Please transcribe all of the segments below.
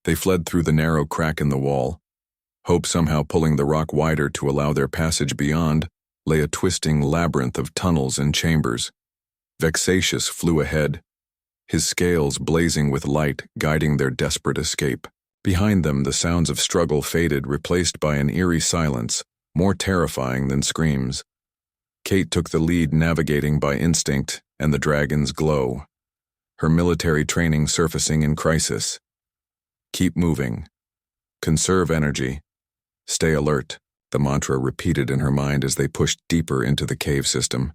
They fled through the narrow crack in the wall. Hope somehow pulling the rock wider to allow their passage beyond, lay a twisting labyrinth of tunnels and chambers. Vexatious flew ahead, his scales blazing with light, guiding their desperate escape. Behind them, the sounds of struggle faded, replaced by an eerie silence, more terrifying than screams. Kate took the lead, navigating by instinct and the dragon's glow, her military training surfacing in crisis. Keep moving. Conserve energy. Stay alert, the mantra repeated in her mind as they pushed deeper into the cave system.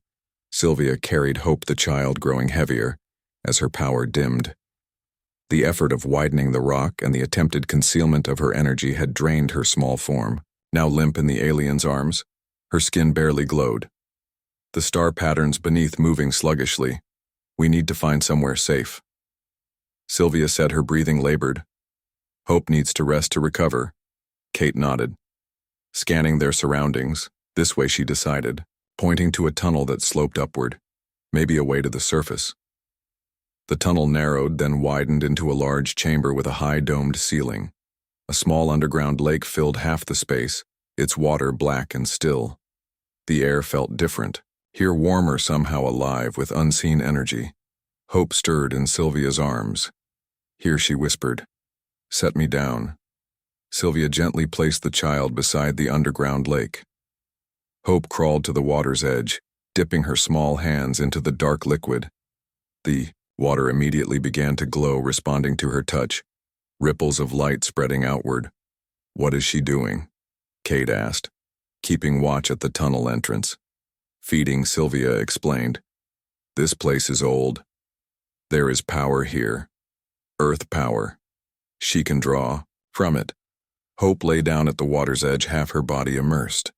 Sylvia carried Hope, the child, growing heavier as her power dimmed. The effort of widening the rock and the attempted concealment of her energy had drained her small form. Now limp in the alien's arms, her skin barely glowed. The star patterns beneath moving sluggishly. We need to find somewhere safe. Sylvia said, her breathing labored. Hope needs to rest to recover. Kate nodded. Scanning their surroundings, this way she decided, pointing to a tunnel that sloped upward, maybe a way to the surface. The tunnel narrowed, then widened into a large chamber with a high domed ceiling. A small underground lake filled half the space, its water black and still. The air felt different, here warmer, somehow alive with unseen energy. Hope stirred in Sylvia's arms. Here she whispered, "Set me down." Sylvia gently placed the child beside the underground lake. Hope crawled to the water's edge, dipping her small hands into the dark liquid. The water immediately began to glow, responding to her touch, ripples of light spreading outward. "What is she doing?" Kate asked, keeping watch at the tunnel entrance. Feeding, Sylvia explained. "This place is old. There is power here. Earth power. She can draw from it." Hope lay down at the water's edge, half her body immersed.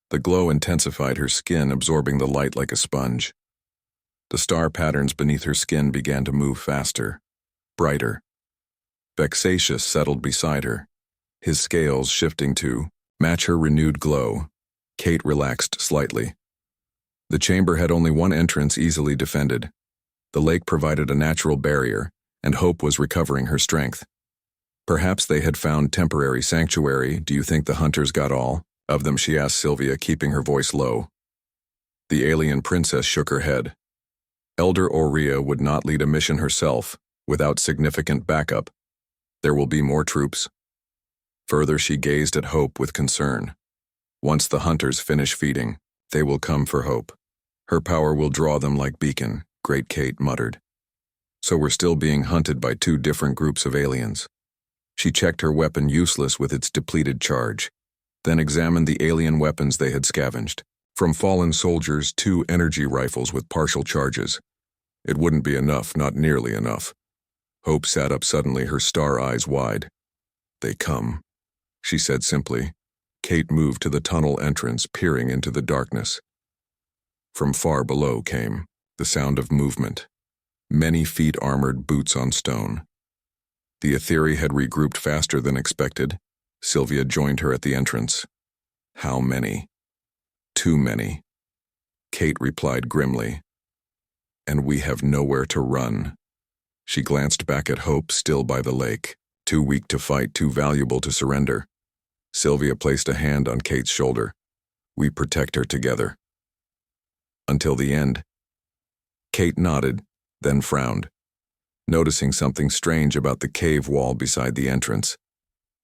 The glow intensified her skin, absorbing the light like a sponge. The star patterns beneath her skin began to move faster, brighter. Vexatious settled beside her, his scales shifting to match her renewed glow. Kate relaxed slightly. The chamber had only one entrance, easily defended. The lake provided a natural barrier, and Hope was recovering her strength. Perhaps they had found temporary sanctuary. "Do you think the hunters got all of them?" she asked Sylvia, keeping her voice low. The alien princess shook her head. Elder Aurea would not lead a mission herself without significant backup. There will be more troops. Further, she gazed at Hope with concern. Once the hunters finish feeding, they will come for Hope. Her power will draw them like beacon, Great Kate muttered. So we're still being hunted by two different groups of aliens. She checked her weapon, useless with its depleted charge, then examined the alien weapons they had scavenged. From fallen soldiers, 2 energy rifles with partial charges. It wouldn't be enough, not nearly enough. Hope sat up suddenly, her star eyes wide. "They come," she said simply. Kate moved to the tunnel entrance, peering into the darkness. From far below came the sound of movement. Many feet, armored boots on stone. The Etheri had regrouped faster than expected. Sylvia joined her at the entrance. "How many?" "Too many," Kate replied grimly. "And we have nowhere to run." She glanced back at Hope, still by the lake, too weak to fight, too valuable to surrender. Sylvia placed a hand on Kate's shoulder. "We protect her together. Until the end." Kate nodded, then frowned, noticing something strange about the cave wall beside the entrance.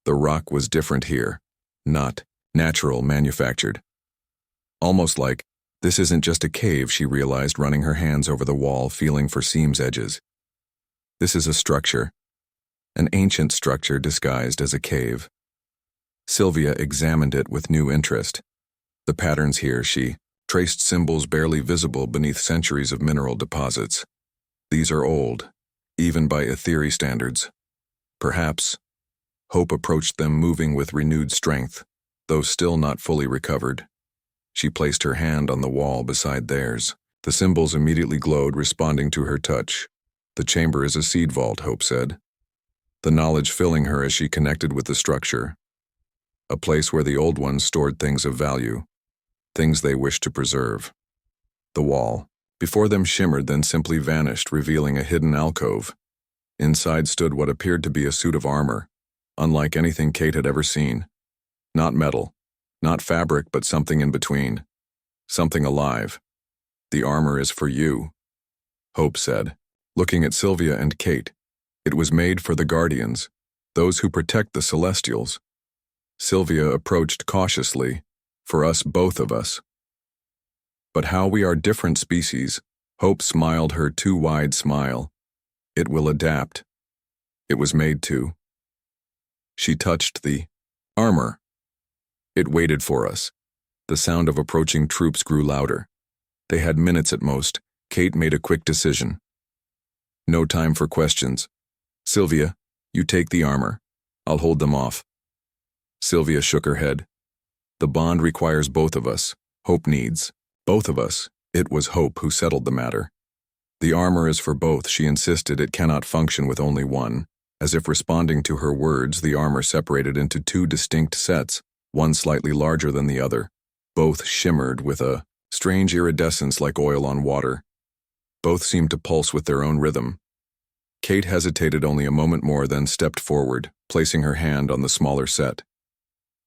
The rock was different here, not natural, manufactured. Almost like, this isn't just a cave, she realized, running her hands over the wall, feeling for seams' edges. This is a structure, an ancient structure disguised as a cave. Sylvia examined it with new interest. The patterns here, she traced symbols barely visible beneath centuries of mineral deposits. These are old, even by Etheri standards. Perhaps. Hope approached them, moving with renewed strength, though still not fully recovered. She placed her hand on the wall beside theirs. The symbols immediately glowed, responding to her touch. "The chamber is a seed vault," Hope said, the knowledge filling her as she connected with the structure. A place where the old ones stored things of value, things they wished to preserve. The wall before them shimmered, then simply vanished, revealing a hidden alcove. Inside stood what appeared to be a suit of armor, unlike anything Kate had ever seen. Not metal, not fabric, but something in between. Something alive. "The armor is for you," Hope said, looking at Sylvia and Kate. "It was made for the Guardians, those who protect the Celestials." Sylvia approached cautiously. "For us, both of us." "But how we are different species," Hope smiled her too wide smile. "It will adapt. It was made to." She touched the armor. It waited for us. The sound of approaching troops grew louder. They had minutes at most. Kate made a quick decision. "No time for questions. Sylvia, you take the armor. I'll hold them off." Sylvia shook her head. "The bond requires both of us. Hope needs both of us." It was Hope who settled the matter. "The armor is for both," she insisted. "It cannot function with only one." As if responding to her words, the armor separated into two distinct sets, one slightly larger than the other. Both shimmered with a strange iridescence like oil on water. Both seemed to pulse with their own rhythm. Kate hesitated only a moment more, then stepped forward, placing her hand on the smaller set.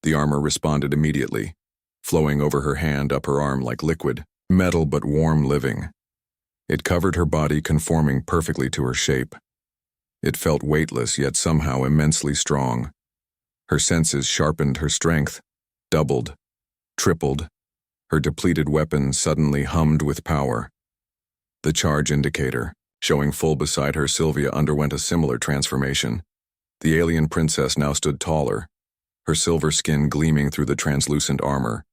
The armor responded immediately, flowing over her hand up her arm like liquid, metal but warm living. It covered her body, conforming perfectly to her shape. It felt weightless, yet somehow immensely strong. Her senses sharpened, her strength doubled, tripled. Her depleted weapon suddenly hummed with power. The charge indicator, showing full beside her, Sylvia underwent a similar transformation. The alien princess now stood taller, her silver skin gleaming through the translucent armor.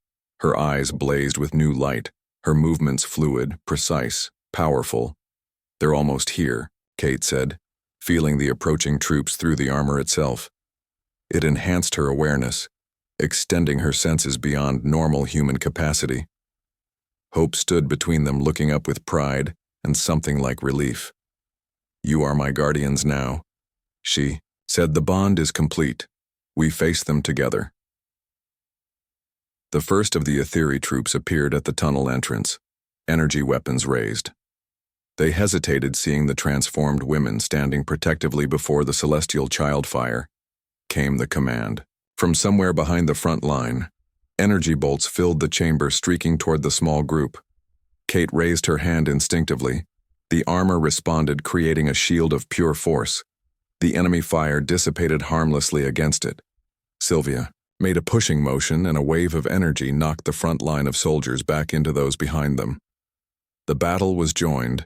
Her eyes blazed with new light, her movements fluid, precise, powerful. "They're almost here," Kate said, feeling the approaching troops through the armor itself. It enhanced her awareness, extending her senses beyond normal human capacity. Hope stood between them, looking up with pride and something like relief. "You are my guardians now," she said. "The bond is complete. We face them together." The first of the Etheri troops appeared at the tunnel entrance, energy weapons raised. They hesitated, seeing the transformed women standing protectively before the celestial childfire. Came the command. From somewhere behind the front line, energy bolts filled the chamber, streaking toward the small group. Kate raised her hand instinctively. The armor responded, creating a shield of pure force. The enemy fire dissipated harmlessly against it. Sylvia made a pushing motion, and a wave of energy knocked the front line of soldiers back into those behind them. The battle was joined.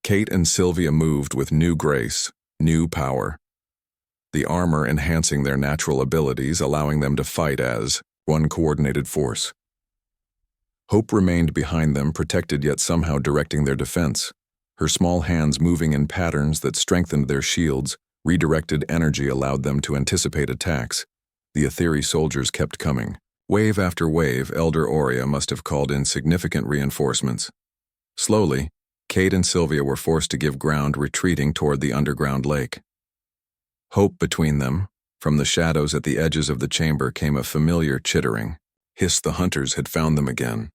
Kate and Sylvia moved with new grace, new power. The armor enhancing their natural abilities, allowing them to fight as one coordinated force. Hope remained behind them, protected yet somehow directing their defense. Her small hands moving in patterns that strengthened their shields, redirected energy allowed them to anticipate attacks. The Etheri soldiers kept coming. Wave after wave, Elder Aurea must have called in significant reinforcements. Slowly, Kate and Sylvia were forced to give ground, retreating toward the underground lake. Hope between them. From the shadows at the edges of the chamber came a familiar chittering. Hiss, the hunters had found them again.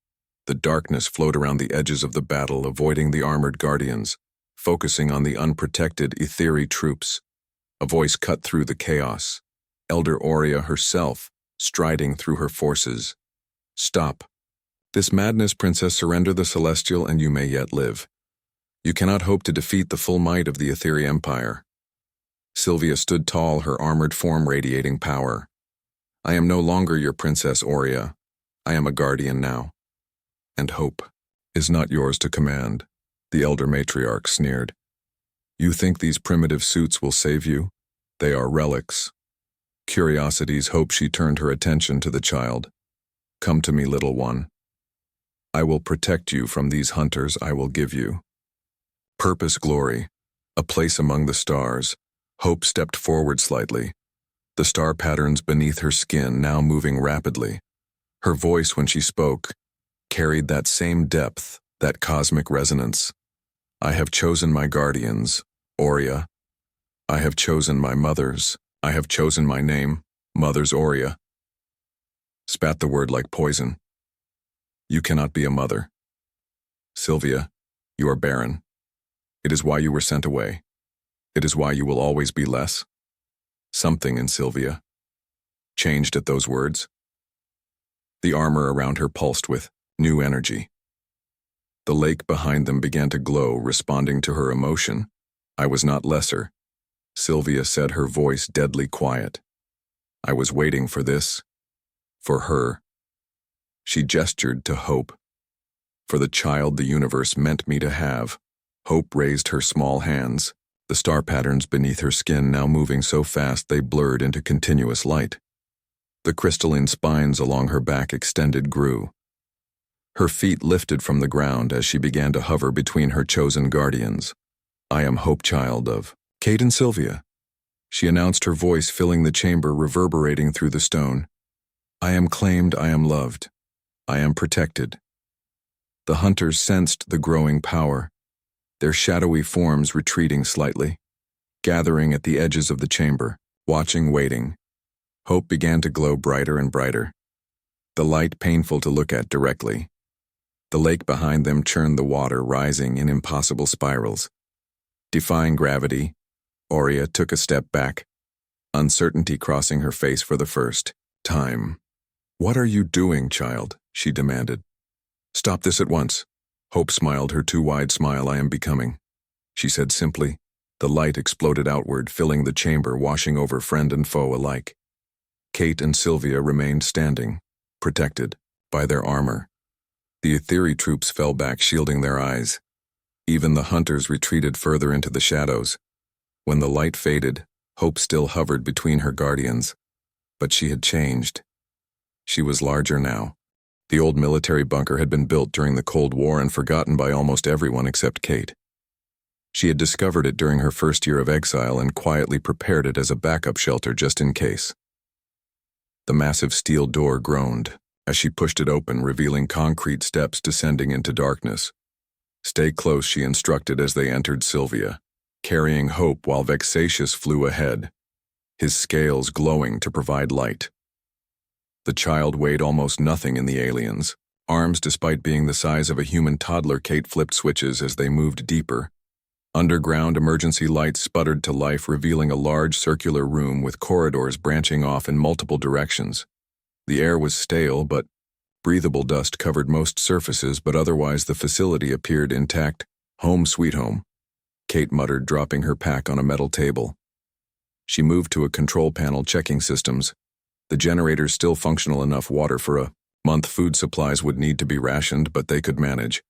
The darkness flowed around the edges of the battle, avoiding the armored guardians, focusing on the unprotected Etheri troops. A voice cut through the chaos. Elder Aurea herself, striding through her forces. "Stop. This madness, Princess. Surrender the Celestial and you may yet live. You cannot hope to defeat the full might of the Etheri Empire." Sylvia stood tall, her armored form radiating power. "I am no longer your Princess Aurea. I am a guardian now. And hope is not yours to command," the elder matriarch sneered. "You think these primitive suits will save you? They are relics. Curiosities." Hope, she turned her attention to the child. "Come to me, little one. I will protect you from these hunters. I will give you purpose, glory, a place among the stars." Hope stepped forward slightly, the star patterns beneath her skin now moving rapidly. Her voice, when she spoke, carried that same depth, that cosmic resonance. "I have chosen my guardians, Aurea. I have chosen my mothers. I have chosen my name, Mother's Aurea." Spat the word like poison. "You cannot be a mother. Sylvia, you are barren. It is why you were sent away. It is why you will always be less? Something in Sylvia changed at those words. The armor around her pulsed with new energy. The lake behind them began to glow, responding to her emotion. I was not lesser, Sylvia said, her voice deadly quiet. I was waiting for this. For her. She gestured to Hope. For the child the universe meant me to have. Hope raised her small hands, the star patterns beneath her skin now moving so fast they blurred into continuous light. The crystalline spines along her back extended, grew. Her feet lifted from the ground as she began to hover between her chosen guardians. I am Hope, child of Kate and Sylvia, she announced, her voice filling the chamber, reverberating through the stone. I am claimed, I am loved. I am protected. The hunters sensed the growing power, their shadowy forms retreating slightly, gathering at the edges of the chamber, watching, waiting. Hope began to glow brighter and brighter, the light painful to look at directly. The lake behind them churned the water, rising in impossible spirals. Defying gravity, Aurea took a step back, uncertainty crossing her face for the first time. What are you doing, child? She demanded. Stop this at once. Hope smiled her too wide smile. I am becoming, she said simply. The light exploded outward, filling the chamber, washing over friend and foe alike. Kate and Sylvia remained standing, protected by their armor. The Etheri troops fell back, shielding their eyes. Even the hunters retreated further into the shadows. When the light faded, Hope still hovered between her guardians. But she had changed. She was larger now. The old military bunker had been built during the Cold War and forgotten by almost everyone except Kate. She had discovered it during her first year of exile and quietly prepared it as a backup shelter just in case. The massive steel door groaned as she pushed it open, revealing concrete steps descending into darkness. Stay close, she instructed as they entered Sylvia, carrying Hope while Vexatious flew ahead, his scales glowing to provide light. The child weighed almost nothing in the aliens' arms despite being the size of a human toddler. Kate flipped switches as they moved deeper. Underground emergency lights sputtered to life, revealing a large circular room with corridors branching off in multiple directions. The air was stale, but breathable dust covered most surfaces, but otherwise the facility appeared intact. Home sweet home, Kate muttered, dropping her pack on a metal table. She moved to a control panel, checking systems. The generators still functional enough. Water for a month. Food supplies would need to be rationed, but they could manage.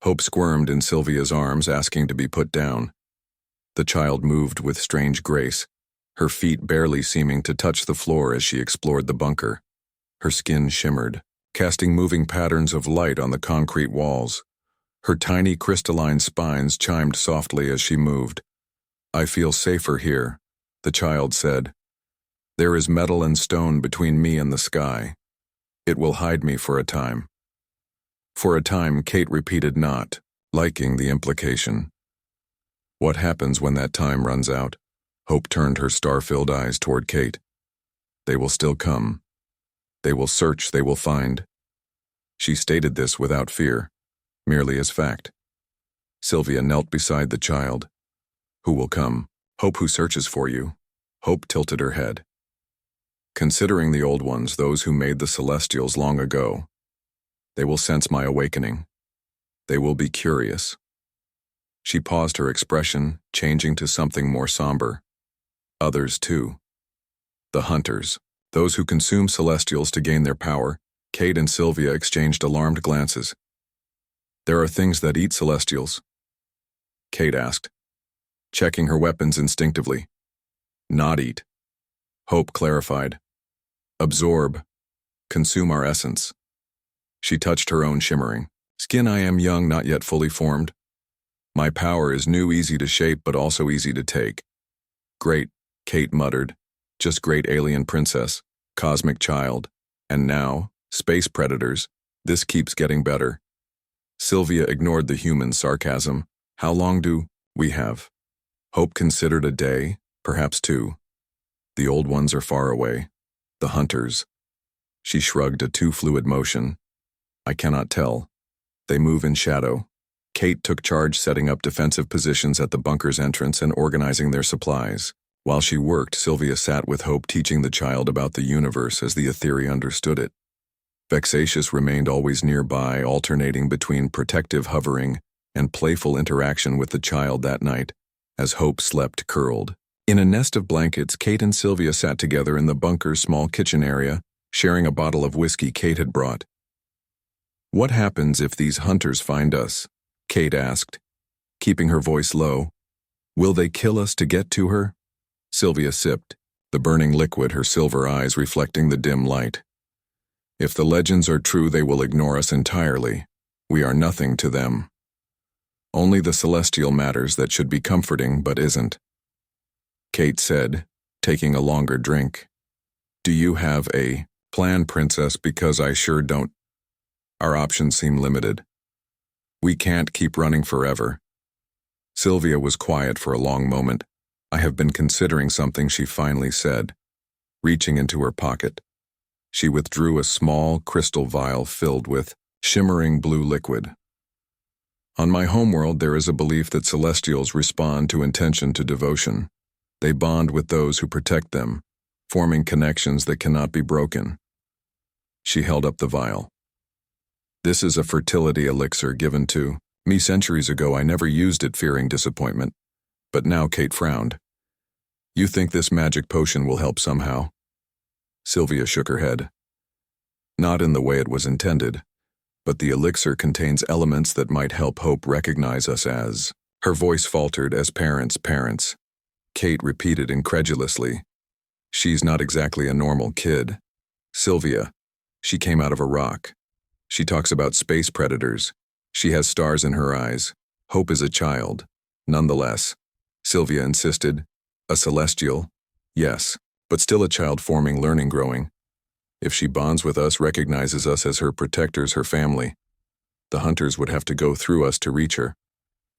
Hope squirmed in Sylvia's arms, asking to be put down. The child moved with strange grace, her feet barely seeming to touch the floor as she explored the bunker. Her skin shimmered, casting moving patterns of light on the concrete walls. Her tiny crystalline spines chimed softly as she moved. I feel safer here, the child said. There is metal and stone between me and the sky. It will hide me for a time. For a time, Kate repeated, not liking the implication. What happens when that time runs out? Hope turned her star-filled eyes toward Kate. They will still come. They will search, they will find. She stated this without fear, merely as fact. Sylvia knelt beside the child. Who will come? Hope, who searches for you. Hope tilted her head. Considering the old ones, those who made the Celestials long ago. They will sense my awakening. They will be curious. She paused, her expression changing to something more somber. Others too. The hunters, those who consume Celestials to gain their power. Kate and Sylvia exchanged alarmed glances. There are things that eat Celestials? Kate asked, checking her weapons instinctively. Not eat. Hope clarified. Absorb. Consume our essence. She touched her own shimmering skin. I am young, not yet fully formed. My power is new, easy to shape, but also easy to take. Great, Kate muttered. Just great, alien princess, cosmic child. And now, space predators. This keeps getting better. Sylvia ignored the human sarcasm. How long do we have? Hope considered. A day, perhaps 2. The old ones are far away. The hunters. She shrugged, a too fluid motion. I cannot tell. They move in shadow. Kate took charge setting up defensive positions at the bunker's entrance and organizing their supplies. While she worked, Sylvia sat with Hope teaching the child about the universe as the Ethereal understood it. Vexatious remained always nearby, alternating between protective hovering and playful interaction with the child that night, as Hope slept curled. In a nest of blankets, Kate and Sylvia sat together in the bunker's small kitchen area, sharing a bottle of whiskey Kate had brought. "What happens if these hunters find us?" Kate asked, keeping her voice low. "Will they kill us to get to her?" Sylvia sipped, the burning liquid, her silver eyes reflecting the dim light. "If the legends are true, they will ignore us entirely. We are nothing to them. Only the celestial matters that should be comforting but isn't," Kate said, taking a longer drink. "Do you have a plan, Princess? Because I sure don't. Our options seem limited. We can't keep running forever." Sylvia was quiet for a long moment. "I have been considering something," she finally said, reaching into her pocket. She withdrew a small crystal vial filled with shimmering blue liquid. "On my homeworld, there is a belief that celestials respond to intention to devotion. They bond with those who protect them, forming connections that cannot be broken." She held up the vial. "This is a fertility elixir given to me centuries ago. I never used it, fearing disappointment. But now," Kate frowned. "You think this magic potion will help somehow?" Sylvia shook her head. "Not in the way it was intended, but the elixir contains elements that might help Hope recognize us as—" Her voice faltered as parents. Kate repeated incredulously. "She's not exactly a normal kid. Sylvia, she came out of a rock. She talks about space predators. She has stars in her eyes. Hope is a child. Nonetheless," Sylvia insisted, "a celestial, yes, but still a child forming, learning, growing. If she bonds with us, recognizes us as her protectors, her family, the hunters would have to go through us to reach her.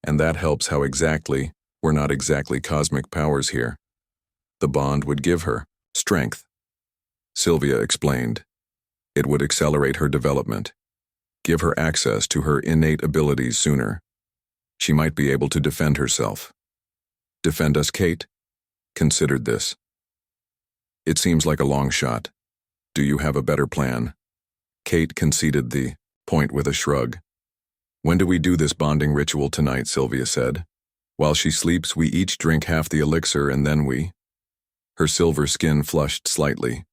And that helps. How exactly? We're not exactly cosmic powers here. The bond would give her strength." Sylvia explained. "It would accelerate her development, give her access to her innate abilities sooner. She might be able to defend herself." "Defend us?" Kate considered this. "It seems like a long shot. Do you have a better plan?" Kate conceded the point with a shrug. "When do we do this bonding ritual?" "Tonight," Sylvia said. "While she sleeps, we each drink half the elixir and then we—" Her silver skin flushed slightly.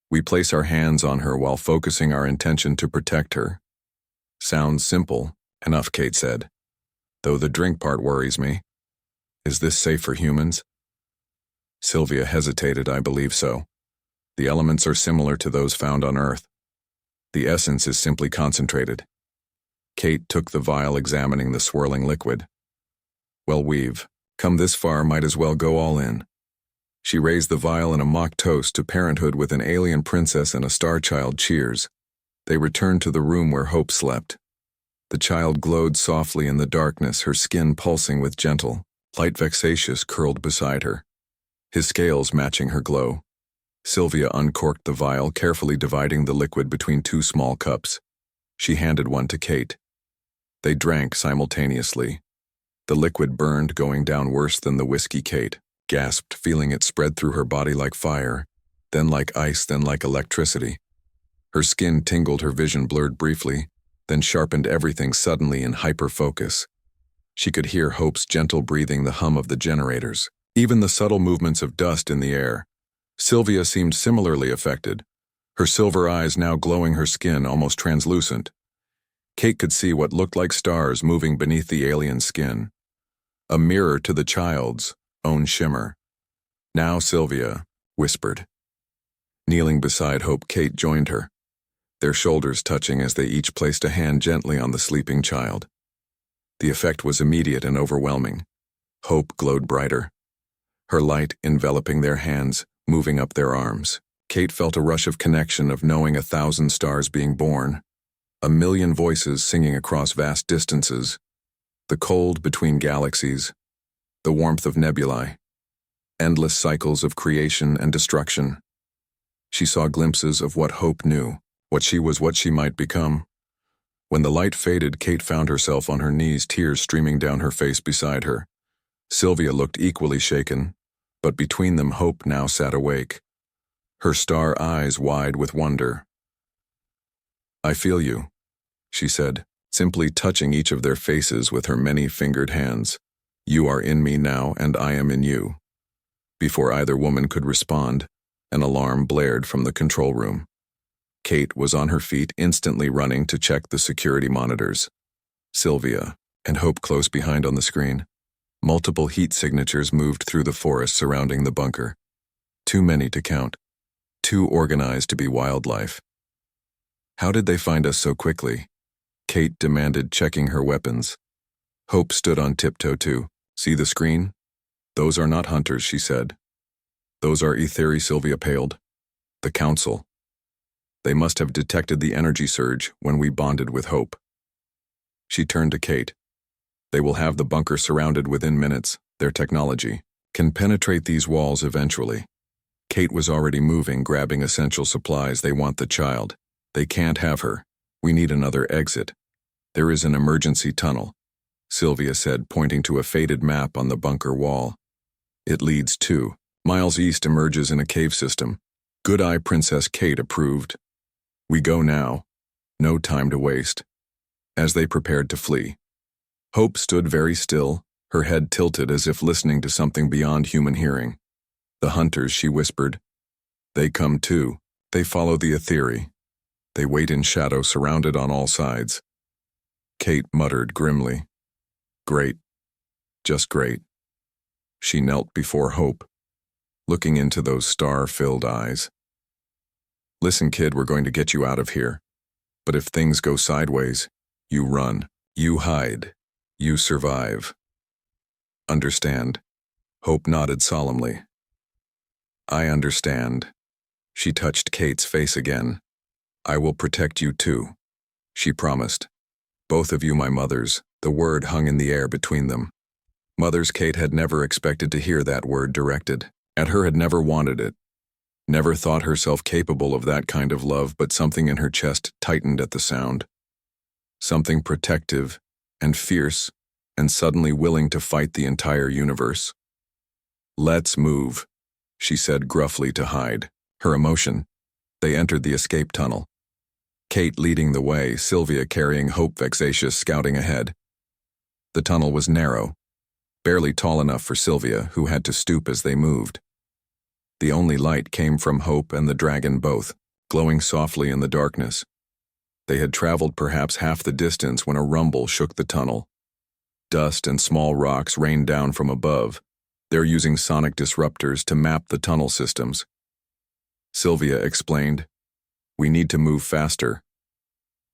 "We place our hands on her while focusing our intention to protect her." "Sounds simple enough," Kate said, "though the drink part worries me. Is this safe for humans?" Sylvia hesitated. "I believe so. The elements are similar to those found on Earth. The essence is simply concentrated." Kate took the vial, examining the swirling liquid. "Well, we've come this far, might as well go all in." She raised the vial in a mock toast to parenthood with an alien princess and a star child. Cheers. They returned to the room where Hope slept. The child glowed softly in the darkness, her skin pulsing with gentle light. Vexatious curled beside her, his scales matching her glow. Sylvia uncorked the vial, carefully dividing the liquid between two small cups. She handed one to Kate. They drank simultaneously. The liquid burned, going down worse than the whiskey. Kate gasped, feeling it spread through her body like fire, then like ice, then like electricity. Her skin tingled, her vision blurred briefly, then sharpened, everything suddenly in hyper-focus. She could hear Hope's gentle breathing, the hum of the generators, even the subtle movements of dust in the air. Sylvia seemed similarly affected, her silver eyes now glowing, her skin almost translucent. Kate could see what looked like stars moving beneath the alien skin, a mirror to the child's own shimmer. "Now," Sylvia whispered. Kneeling beside Hope, Kate joined her, their shoulders touching as they each placed a hand gently on the sleeping child. The effect was immediate and overwhelming. Hope glowed brighter, her light enveloping their hands, moving up their arms. Kate felt a rush of connection, of knowing 1,000 stars being born, 1,000,000 voices singing across vast distances, the cold between galaxies, the warmth of nebulae, endless cycles of creation and destruction. She saw glimpses of what Hope knew, what she was, what she might become. When the light faded, Kate found herself on her knees, tears streaming down her face beside her. Sylvia looked equally shaken, but between them Hope now sat awake, her star eyes wide with wonder. "I feel you," she said, simply touching each of their faces with her many-fingered hands. "You are in me now, and I am in you." Before either woman could respond, an alarm blared from the control room. Kate was on her feet, instantly running to check the security monitors. Sylvia and Hope close behind on the screen. Multiple heat signatures moved through the forest surrounding the bunker. Too many to count. Too organized to be wildlife. "How did they find us so quickly?" Kate demanded, checking her weapons. Hope stood on tiptoe too. "See the screen? Those are not hunters," she said. "Those are Etheri." Sylvia paled. "The Council. They must have detected the energy surge when we bonded with Hope." She turned to Kate. "They will have the bunker surrounded within minutes. Their technology can penetrate these walls eventually." Kate was already moving, grabbing essential supplies. "They want the child. They can't have her. We need another exit. There is an emergency tunnel," Sylvia said, pointing to a faded map on the bunker wall. "It leads 2 miles east, emerges in a cave system." "Good eye," Princess Kate approved. "We go now. No time to waste." As they prepared to flee, Hope stood very still, her head tilted as if listening to something beyond human hearing. "The hunters," she whispered. "They come too. They follow the Etheri. They wait in shadow, surrounded on all sides." Kate muttered grimly. "Great. Just great." She knelt before Hope, looking into those star-filled eyes. "Listen, kid, we're going to get you out of here. But if things go sideways, you run, you hide, you survive. Understand?" Hope nodded solemnly. "I understand." She touched Kate's face again. "I will protect you too," she promised. "Both of you my mothers." The word hung in the air between them. Mothers. Kate had never expected to hear that word directed at her, had never wanted it. Never thought herself capable of that kind of love, but something in her chest tightened at the sound. Something protective and fierce and suddenly willing to fight the entire universe. "Let's move," she said gruffly to hide her emotion. They entered the escape tunnel. Kate leading the way, Sylvia carrying Hope, vexatious, scouting ahead. The tunnel was narrow, barely tall enough for Sylvia, who had to stoop as they moved. The only light came from Hope and the dragon, both glowing softly in the darkness. They had traveled perhaps half the distance when a rumble shook the tunnel. Dust and small rocks rained down from above. They're using sonic disruptors to map the tunnel systems. Sylvia explained. "We need to move faster."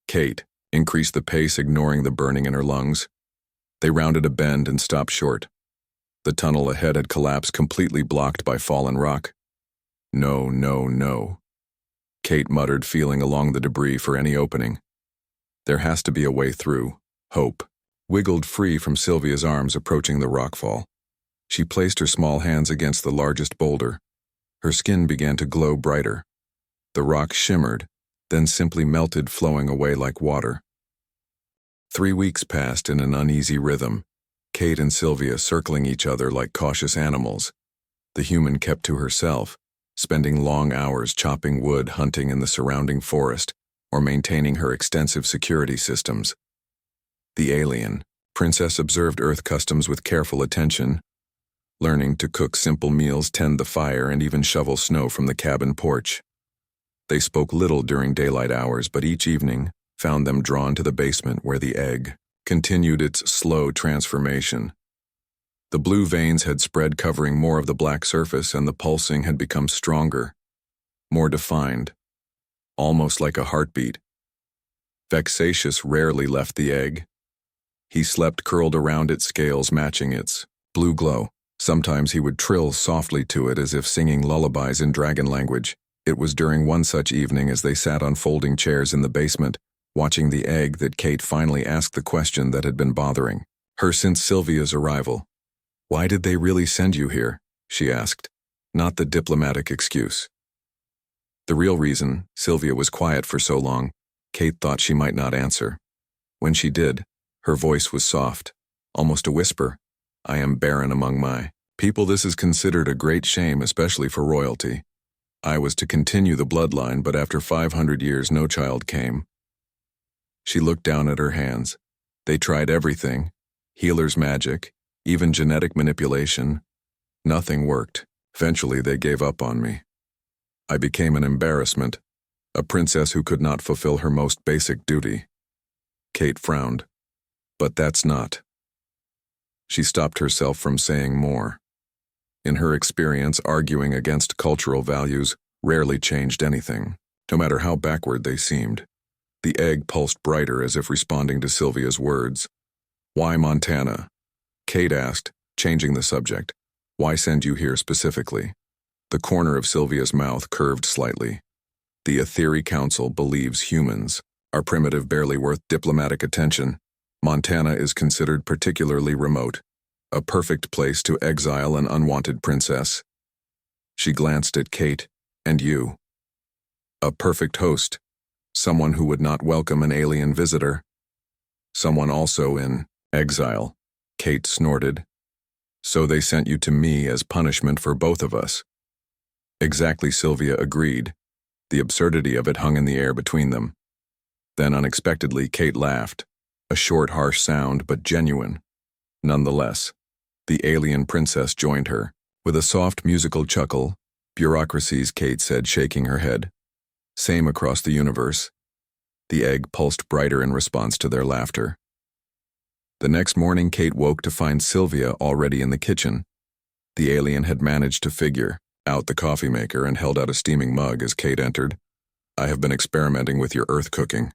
Kate increased the pace, ignoring the burning in her lungs. They rounded a bend and stopped short. The tunnel ahead had collapsed, completely blocked by fallen rock. "No, no, no," Kate muttered, feeling along the debris for any opening. "There has to be a way through." Hope wiggled free from Sylvia's arms, approaching the rockfall. She placed her small hands against the largest boulder. Her skin began to glow brighter. The rock shimmered, then simply melted, flowing away like water. 3 weeks passed in an uneasy rhythm, Kate and Sylvia circling each other like cautious animals. The human kept to herself, spending long hours chopping wood, hunting in the surrounding forest, or maintaining her extensive security systems. The alien, Princess, observed Earth customs with careful attention, learning to cook simple meals, tend the fire, and even shovel snow from the cabin porch. They spoke little during daylight hours, but each evening found them drawn to the basement where the egg continued its slow transformation. The blue veins had spread, covering more of the black surface, and the pulsing had become stronger, more defined, almost like a heartbeat. Vexatious rarely left the egg. He slept curled around its scales, matching its blue glow. Sometimes he would trill softly to it as if singing lullabies in dragon language. It was during one such evening, as they sat on folding chairs in the basement, watching the egg, that Kate finally asked the question that had been bothering her since Sylvia's arrival. "Why did they really send you here?" she asked, not the diplomatic excuse. The real reason Sylvia was quiet for so long, Kate thought she might not answer. When she did, her voice was soft, almost a whisper. I am barren among my people. This is considered a great shame, especially for royalty. I was to continue the bloodline, but after 500 years no child came. She looked down at her hands. They tried everything, healer's magic, even genetic manipulation. Nothing worked. Eventually they gave up on me. I became an embarrassment, a princess who could not fulfill her most basic duty. Kate frowned. But that's not. She stopped herself from saying more. In her experience, arguing against cultural values rarely changed anything, no matter how backward they seemed. The egg pulsed brighter as if responding to Sylvia's words. Why Montana? Kate asked, changing the subject. Why send you here specifically? The corner of Sylvia's mouth curved slightly. The Aetheri Council believes humans are primitive, barely worth diplomatic attention. Montana is considered particularly remote, a perfect place to exile an unwanted princess. She glanced at Kate, and you. A perfect host, someone who would not welcome an alien visitor. Someone also in exile, Kate snorted. So they sent you to me as punishment for both of us. Exactly, Sylvia agreed. The absurdity of it hung in the air between them. Then unexpectedly Kate laughed, a short, harsh sound, but genuine. Nonetheless, the alien princess joined her. With a soft musical chuckle, bureaucracies, Kate said, shaking her head. Same across the universe. The egg pulsed brighter in response to their laughter. The next morning, Kate woke to find Sylvia already in the kitchen. The alien had managed to figure out the coffee maker and held out a steaming mug as Kate entered. I have been experimenting with your earth cooking,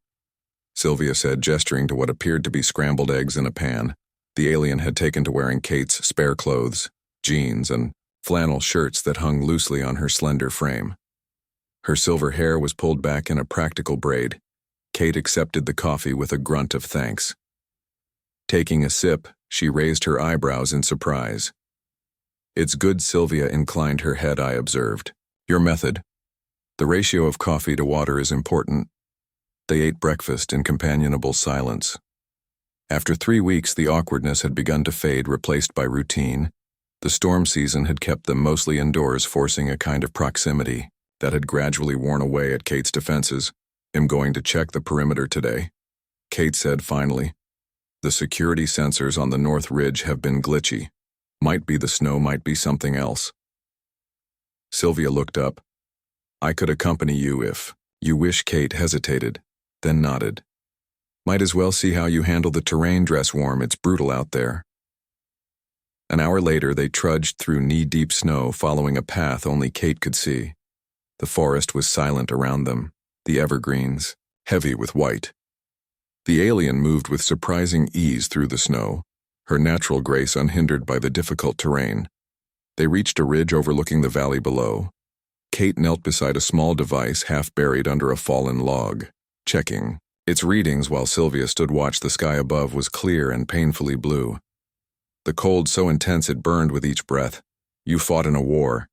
Sylvia said, gesturing to what appeared to be scrambled eggs in a pan. The alien had taken to wearing Kate's spare clothes, jeans, and flannel shirts that hung loosely on her slender frame. Her silver hair was pulled back in a practical braid. Kate accepted the coffee with a grunt of thanks. Taking a sip, she raised her eyebrows in surprise. It's good, Sylvia inclined her head, I observed. Your method. The ratio of coffee to water is important. They ate breakfast in companionable silence. After 3 weeks, the awkwardness had begun to fade, replaced by routine. The storm season had kept them mostly indoors, forcing a kind of proximity that had gradually worn away at Kate's defenses. I'm going to check the perimeter today, Kate said finally. The security sensors on the North Ridge have been glitchy. Might be the snow, might be something else. Sylvia looked up. I could accompany you if you wish. Kate hesitated, then nodded. Might as well see how you handle the terrain. Dress warm, it's brutal out there. An hour later, they trudged through knee-deep snow, following a path only Kate could see. The forest was silent around them, the evergreens heavy with white. The alien moved with surprising ease through the snow, her natural grace unhindered by the difficult terrain. They reached a ridge overlooking the valley below. Kate knelt beside a small device half buried under a fallen log, checking its readings while Sylvia stood watch. The sky above was clear and painfully blue. The cold so intense it burned with each breath. You fought in a war,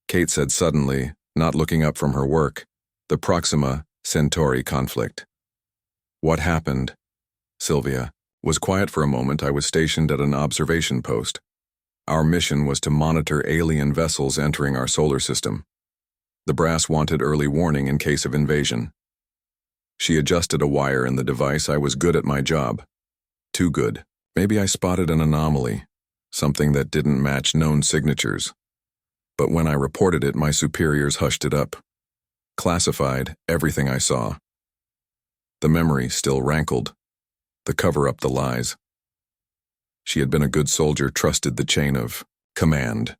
Kate said suddenly, not looking up from her work. The Proxima Centauri conflict. What happened? Sylvia was quiet for a moment. I was stationed at an observation post. Our mission was to monitor alien vessels entering our solar system. The brass wanted early warning in case of invasion. She adjusted a wire in the device. I was good at my job. Too good. Maybe I spotted an anomaly, something that didn't match known signatures. But when I reported it, my superiors hushed it up. Classified everything I saw. The memory still rankled. The cover-up, the lies. She had been a good soldier, trusted the chain of command.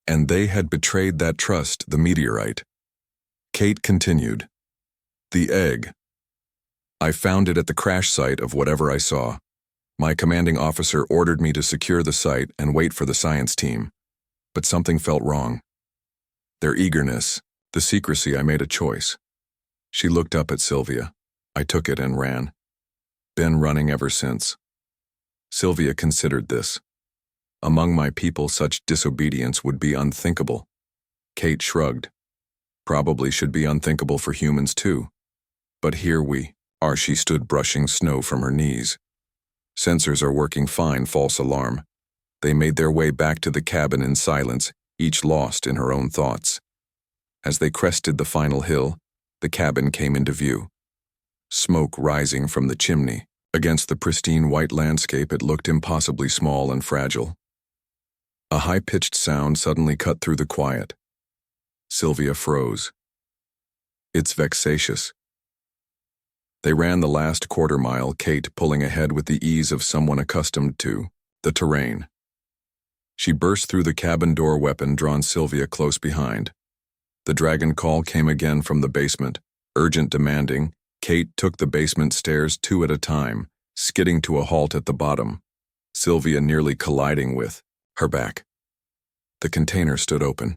And they had betrayed that trust, the meteorite. Kate continued. The egg. I found it at the crash site of whatever I saw. My commanding officer ordered me to secure the site and wait for the science team. But something felt wrong. Their eagerness, the secrecy. I made a choice. She looked up at Sylvia. I took it and ran. Been running ever since. Sylvia considered this. Among my people, such disobedience would be unthinkable. Kate shrugged. Probably should be unthinkable for humans too. But here we She stood brushing snow from her knees. Sensors are working fine, false alarm. They made their way back to the cabin in silence, each lost in her own thoughts. As they crested the final hill, the cabin came into view. Smoke rising from the chimney. Against the pristine white landscape, it looked impossibly small and fragile. A high-pitched sound suddenly cut through the quiet. Sylvia froze. It's vexatious. They ran the last quarter mile, Kate pulling ahead with the ease of someone accustomed to the terrain. She burst through the cabin door, weapon drawn, Sylvia close behind. The dragon call came again from the basement, urgent, demanding. Kate took the basement stairs 2 at a time, skidding to a halt at the bottom, Sylvia nearly colliding with her back. The container stood open.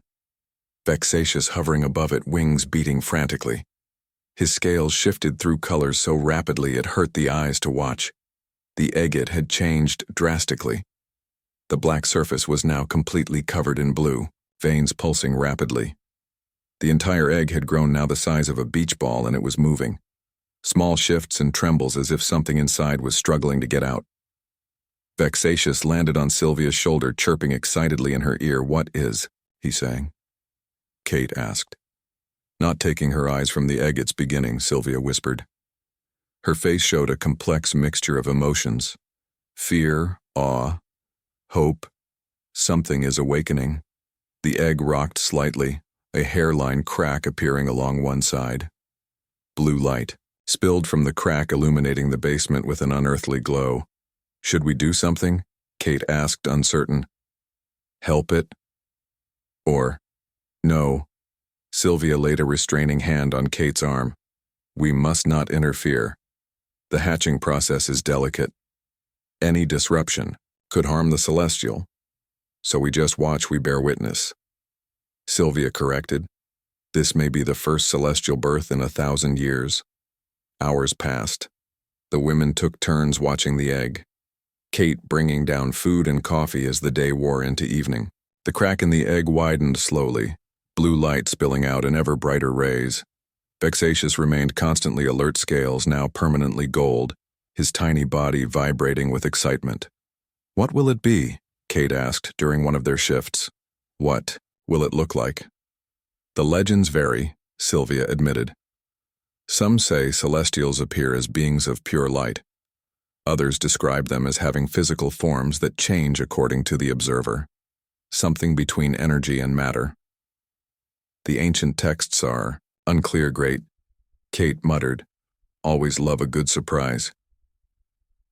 Vexatious hovering above it, wings beating frantically. His scales shifted through colors so rapidly it hurt the eyes to watch. The agate had changed drastically. The black surface was now completely covered in blue, veins pulsing rapidly. The entire egg had grown now the size of a beach ball, and it was moving. Small shifts and trembles as if something inside was struggling to get out. Vexatious landed on Sylvia's shoulder, chirping excitedly in her ear. "What is?" he sang. Kate asked. Not taking her eyes from the agate's beginning, Sylvia whispered. Her face showed a complex mixture of emotions. Fear, awe, hope. Something is awakening. The egg rocked slightly, a hairline crack appearing along one side. Blue light spilled from the crack, illuminating the basement with an unearthly glow. "Should we do something?" Kate asked, uncertain. "Help it? Or, no." Sylvia laid a restraining hand on Kate's arm. "We must not interfere. The hatching process is delicate. Any disruption could harm the celestial. So we just watch, we bear witness." Sylvia corrected. "This may be the first celestial birth in 1,000 years. Hours passed. The women took turns watching the egg, Kate bringing down food and coffee as the day wore into evening. The crack in the egg widened slowly, blue light spilling out in ever brighter rays. Vexatious remained constantly alert, scales now permanently gold, his tiny body vibrating with excitement. "What will it be?" Kate asked during one of their shifts. "What will it look like?" "The legends vary," Sylvia admitted. Some say celestials appear as beings of pure light. Others describe them as having physical forms that change according to the observer, something between energy and matter. The ancient texts are unclear. Great, Kate muttered. Always love a good surprise.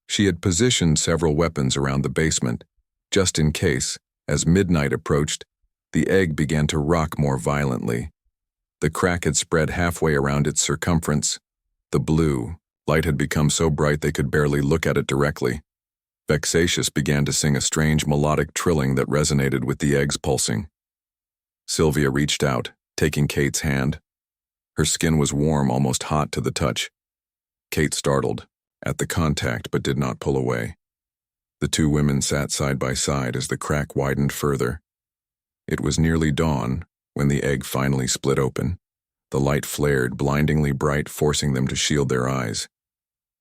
She had positioned several weapons around the basement, just in case. As midnight approached, the egg began to rock more violently. The crack had spread halfway around its circumference. The blue light had become so bright they could barely look at it directly. Vexatious began to sing a strange melodic trilling that resonated with the egg's pulsing. Sylvia reached out, taking Kate's hand. Her skin was warm, almost hot to the touch. Kate startled at the contact but did not pull away. The two women sat side by side as the crack widened further. It was nearly dawn when the egg finally split open. The light flared blindingly bright, forcing them to shield their eyes.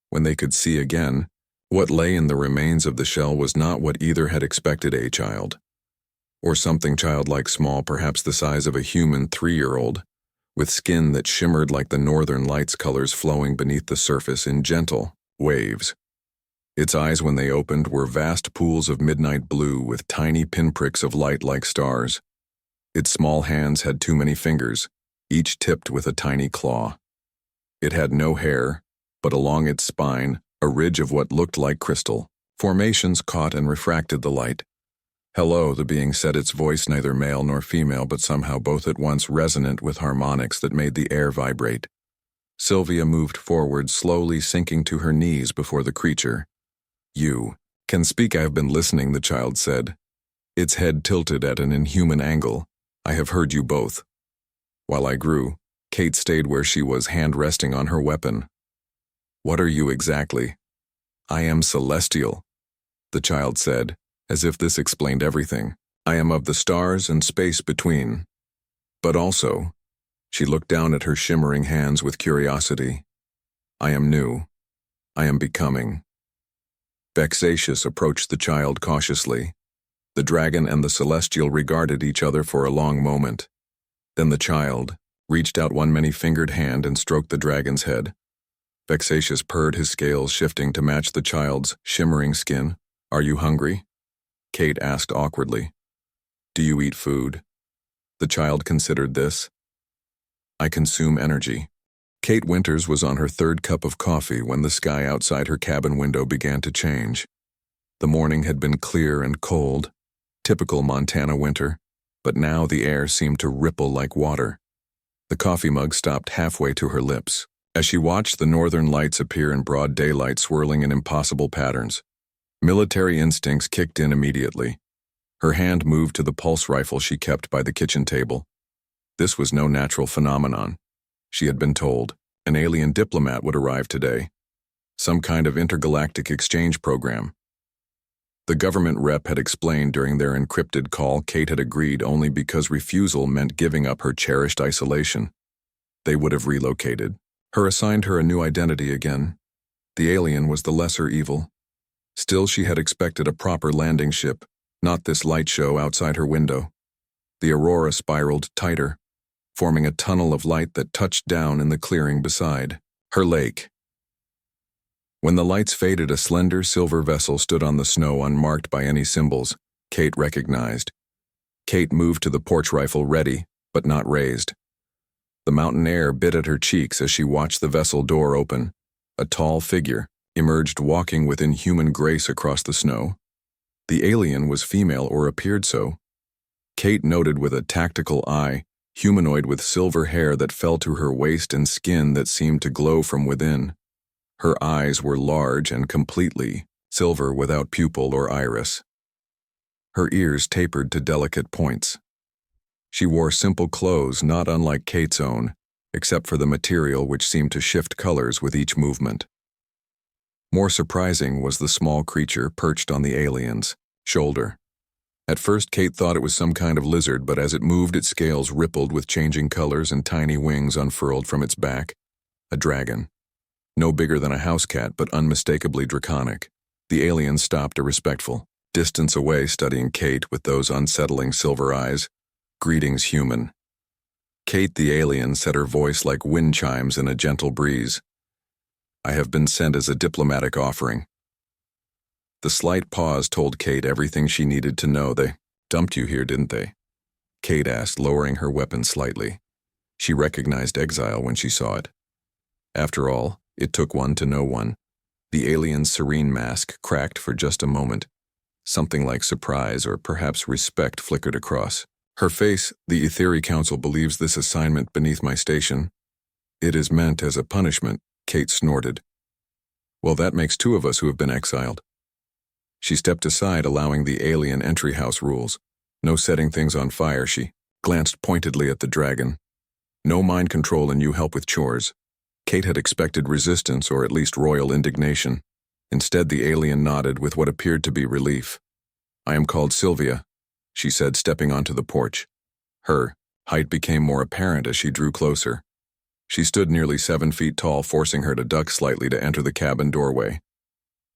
When they could see again, what lay in the remains of the shell was not what either had expected: a child. Or something childlike, small, perhaps the size of a human 3-year-old, with skin that shimmered like the northern lights, colors flowing beneath the surface in gentle waves. Its eyes, when they opened, were vast pools of midnight blue with tiny pinpricks of light like stars. Its small hands had too many fingers, each tipped with a tiny claw. It had no hair, but along its spine, a ridge of what looked like crystal. Formations caught and refracted the light. "Hello," the being said, its voice neither male nor female, but somehow both at once resonant with harmonics that made the air vibrate. Sylvia moved forward, slowly sinking to her knees before the creature. "You can speak. I have been listening," the child said, its head tilted at an inhuman angle. "I have heard you both." While I grew, Kate stayed where she was, hand resting on her weapon. "What are you exactly?" "I am celestial," the child said, as if this explained everything. "I am of the stars and space between. But also," she looked down at her shimmering hands with curiosity, "I am new. I am becoming. Vexatious approached the child cautiously. The dragon and the celestial regarded each other for a long moment. Then the child reached out one many-fingered hand and stroked the dragon's head. Vexatious purred, his scales shifting to match the child's shimmering skin. Are you hungry? Kate asked awkwardly. Do you eat food? The child considered this. I consume energy. Kate Winters was on her third cup of coffee when the sky outside her cabin window began to change. The morning had been clear and cold, typical Montana winter, but now the air seemed to ripple like water. The coffee mug stopped halfway to her lips as she watched the northern lights appear in broad daylight, swirling in impossible patterns. Military instincts kicked in immediately. Her hand moved to the pulse rifle she kept by the kitchen table. This was no natural phenomenon. She had been told an alien diplomat would arrive today. Some kind of intergalactic exchange program. The government rep had explained during their encrypted call Kate had agreed only because refusal meant giving up her cherished isolation. They would have relocated. Her assigned her a new identity again. The alien was the lesser evil. Still, she had expected a proper landing ship, not this light show outside her window. The aurora spiraled tighter, forming a tunnel of light that touched down in the clearing beside her lake. When the lights faded, a slender silver vessel stood on the snow unmarked by any symbols. Kate recognized. Kate moved to the porch rifle, ready, but not raised. The mountain air bit at her cheeks as she watched the vessel door open. A tall figure emerged, walking with inhuman grace across the snow. The alien was female, or appeared so. Kate noted with a tactical eye, humanoid with silver hair that fell to her waist and skin that seemed to glow from within. Her eyes were large and completely silver without pupil or iris. Her ears tapered to delicate points. She wore simple clothes not unlike Kate's own, except for the material which seemed to shift colors with each movement. More surprising was the small creature perched on the alien's shoulder. At first, Kate thought it was some kind of lizard, but as it moved, its scales rippled with changing colors and tiny wings unfurled from its back. A dragon. No bigger than a house cat, but unmistakably draconic. The alien stopped a respectful distance away, studying Kate with those unsettling silver eyes. Greetings, human. Kate the alien said, her voice like wind chimes in a gentle breeze. I have been sent as a diplomatic offering. The slight pause told Kate everything she needed to know. They dumped you here, didn't they? Kate asked, lowering her weapon slightly. She recognized exile when she saw it. After all, it took one to know one. The alien's serene mask cracked for just a moment. Something like surprise or perhaps respect flickered across her face. The Etheri Council believes this assignment beneath my station. It is meant as a punishment, Kate snorted. Well, that makes two of us who have been exiled. She stepped aside, allowing the alien entry house rules. No setting things on fire. She glanced pointedly at the dragon. No mind control, and you help with chores. Kate had expected resistance, or at least royal indignation. Instead, the alien nodded with what appeared to be relief. I am called Sylvia, she said, stepping onto the porch. Her height became more apparent as she drew closer. She stood nearly 7 feet tall, forcing her to duck slightly to enter the cabin doorway.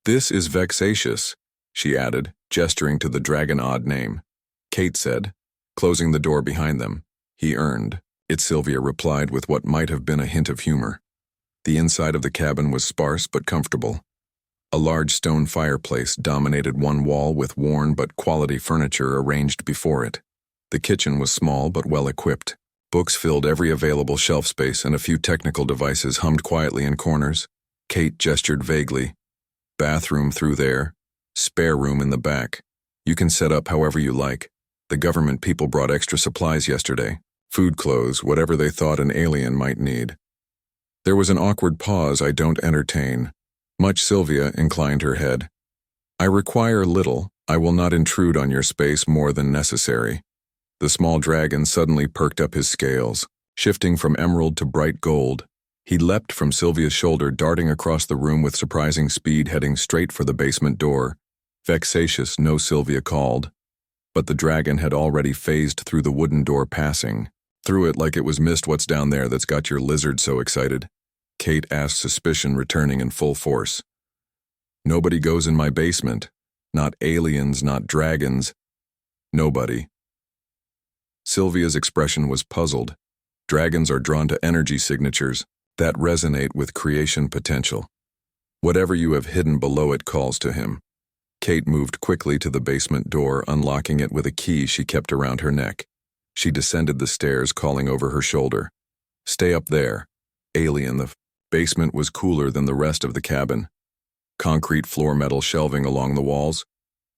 This is Vexatious, she added, gesturing to the dragon odd name. Kate said, closing the door behind them. He earned it, Sylvia replied with what might have been a hint of humor. The inside of the cabin was sparse but comfortable. A large stone fireplace dominated one wall with worn but quality furniture arranged before it. The kitchen was small but well equipped. Books filled every available shelf space, and a few technical devices hummed quietly in corners. Kate gestured vaguely. Bathroom through there. Spare room in the back. You can set up however you like. The government people brought extra supplies yesterday. Food, clothes, whatever they thought an alien might need. There was an awkward pause. I don't entertain. Much. Sylvia inclined her head. I require little. I will not intrude on your space more than necessary. The small dragon suddenly perked up his scales, shifting from emerald to bright gold. He leapt from Sylvia's shoulder, darting across the room with surprising speed, heading straight for the basement door. Vexatious, no, Sylvia called. But the dragon had already phased through the wooden door, passing through it like it was missed. What's down there that's got your lizard so excited? Kate asked, suspicion returning in full force. Nobody goes in my basement. Not aliens, not dragons. Nobody. Sylvia's expression was puzzled. Dragons are drawn to energy signatures that resonate with creation potential. Whatever you have hidden below it calls to him. Kate moved quickly to the basement door, unlocking it with a key she kept around her neck. She descended the stairs, calling over her shoulder. Stay up there. Alien. The basement was cooler than the rest of the cabin. Concrete floor metal shelving along the walls.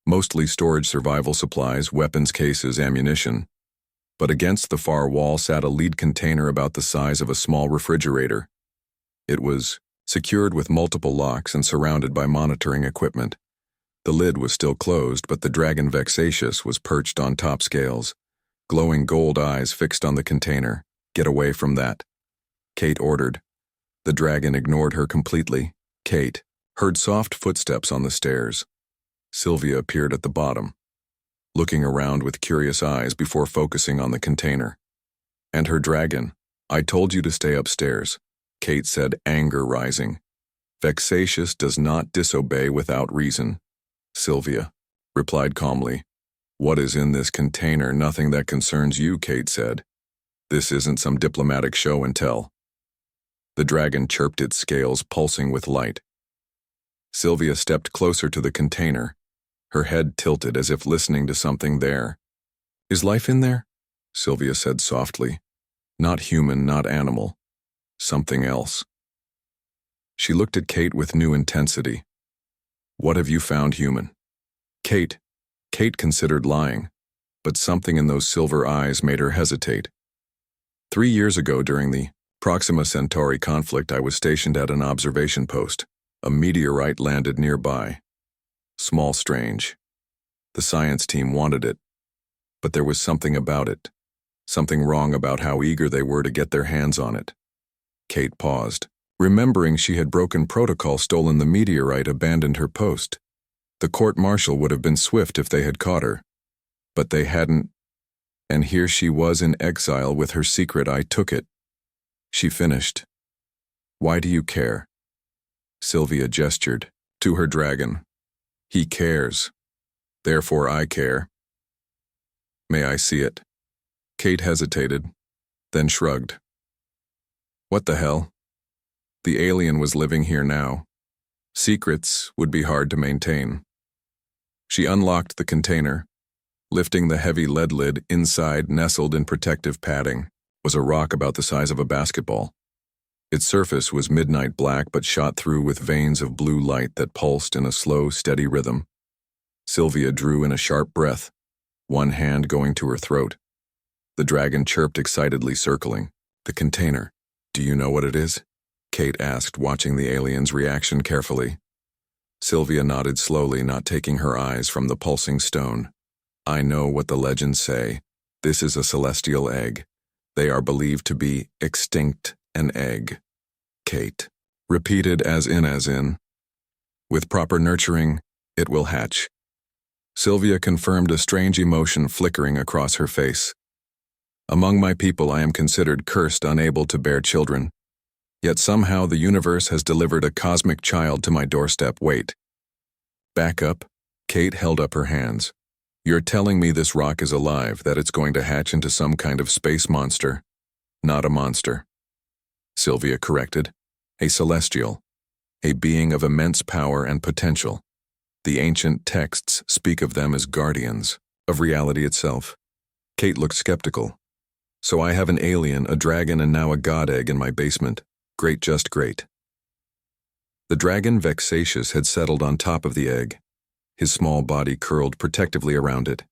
Mostly storage survival supplies, weapons cases, ammunition. But against the far wall sat a lead container about the size of a small refrigerator. It was secured with multiple locks and surrounded by monitoring equipment. The lid was still closed, but the dragon Vexatious was perched on top scales, glowing gold eyes fixed on the container. Get away from that, Kate ordered. The dragon ignored her completely. Kate heard soft footsteps on the stairs. Sylvia appeared at the bottom, looking around with curious eyes before focusing on the container. And her dragon. I told you to stay upstairs, Kate said, anger rising. Vexatious does not disobey without reason. Sylvia replied calmly. What is in this container? Nothing that concerns you, Kate said. This isn't some diplomatic show and tell. The dragon chirped, its scales pulsing with light. Sylvia stepped closer to the container, her head tilted as if listening to something there. Is life in there? Sylvia said softly. Not human, not animal. Something else. She looked at Kate with new intensity. What have you found human? Kate considered lying, but something in those silver eyes made her hesitate. 3 years ago, during the Proxima Centauri conflict, I was stationed at an observation post. A meteorite landed nearby. Small, strange. The science team wanted it, but there was something about it. Something wrong about how eager they were to get their hands on it. Kate paused. Remembering she had broken protocol, stolen the meteorite, abandoned her post. The court-martial would have been swift if they had caught her. But they hadn't, and here she was in exile with her secret. I took it. She finished. Why do you care? Sylvia gestured to her dragon. He cares. Therefore I care. May I see it? Kate hesitated, then shrugged. What the hell? The alien was living here now. Secrets would be hard to maintain. She unlocked the container. Lifting the heavy lead lid, inside, nestled in protective padding, was a rock about the size of a basketball. Its surface was midnight black but shot through with veins of blue light that pulsed in a slow, steady rhythm. Sylvia drew in a sharp breath, one hand going to her throat. The dragon chirped excitedly, circling. The container. Do you know what it is? Kate asked, watching the alien's reaction carefully. Sylvia nodded slowly, not taking her eyes from the pulsing stone. I know what the legends say. This is a celestial egg. They are believed to be extinct, an egg. Kate repeated, as in. With proper nurturing, it will hatch. Sylvia confirmed, a strange emotion flickering across her face. Among my people I am considered cursed, unable to bear children. Yet somehow the universe has delivered a cosmic child to my doorstep. Wait. Back up. Kate held up her hands. You're telling me this rock is alive, that it's going to hatch into some kind of space monster? Not a monster, Sylvia corrected. A celestial. A being of immense power and potential. The ancient texts speak of them as guardians of reality itself. Kate looked skeptical. So I have an alien, a dragon, and now a god egg in my basement. Great, just great. The dragon Vexatious had settled on top of the egg. His small body curled protectively around it.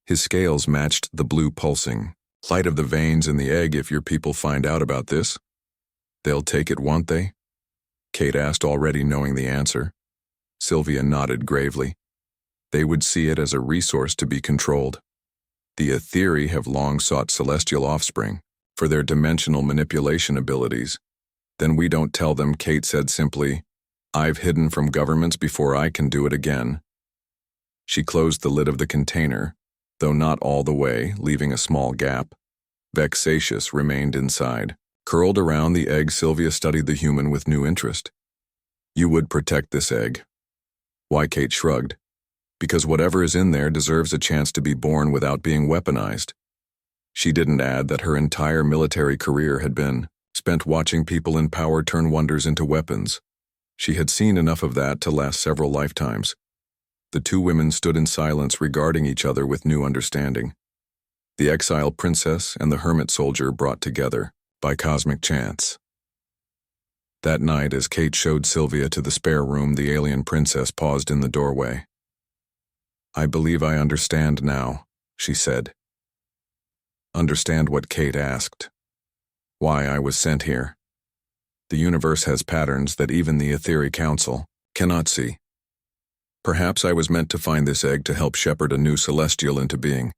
His scales matched the blue pulsing light of the veins in the egg. If your people find out about this, they'll take it, won't they? Kate asked, already knowing the answer. Sylvia nodded gravely. They would see it as a resource to be controlled. The Etheri have long sought celestial offspring for their dimensional manipulation abilities. Then we don't tell them, Kate said simply. I've hidden from governments before I can do it again. She closed the lid of the container, though not all the way, leaving a small gap. Vexatious remained inside. Curled around the egg, Sylvia studied the human with new interest. You would protect this egg. Why? Kate shrugged. Because whatever is in there deserves a chance to be born without being weaponized. She didn't add that her entire military career had been spent watching people in power turn wonders into weapons. She had seen enough of that to last several lifetimes. The two women stood in silence, regarding each other with new understanding. The exiled princess and the hermit soldier brought together by cosmic chance. That night, as Kate showed Sylvia to the spare room, the alien princess paused in the doorway. "I believe I understand now," she said. "Understand what?" Kate asked. "Why I was sent here. The universe has patterns that even the Etheri Council cannot see. Perhaps I was meant to find this egg to help shepherd a new celestial into being."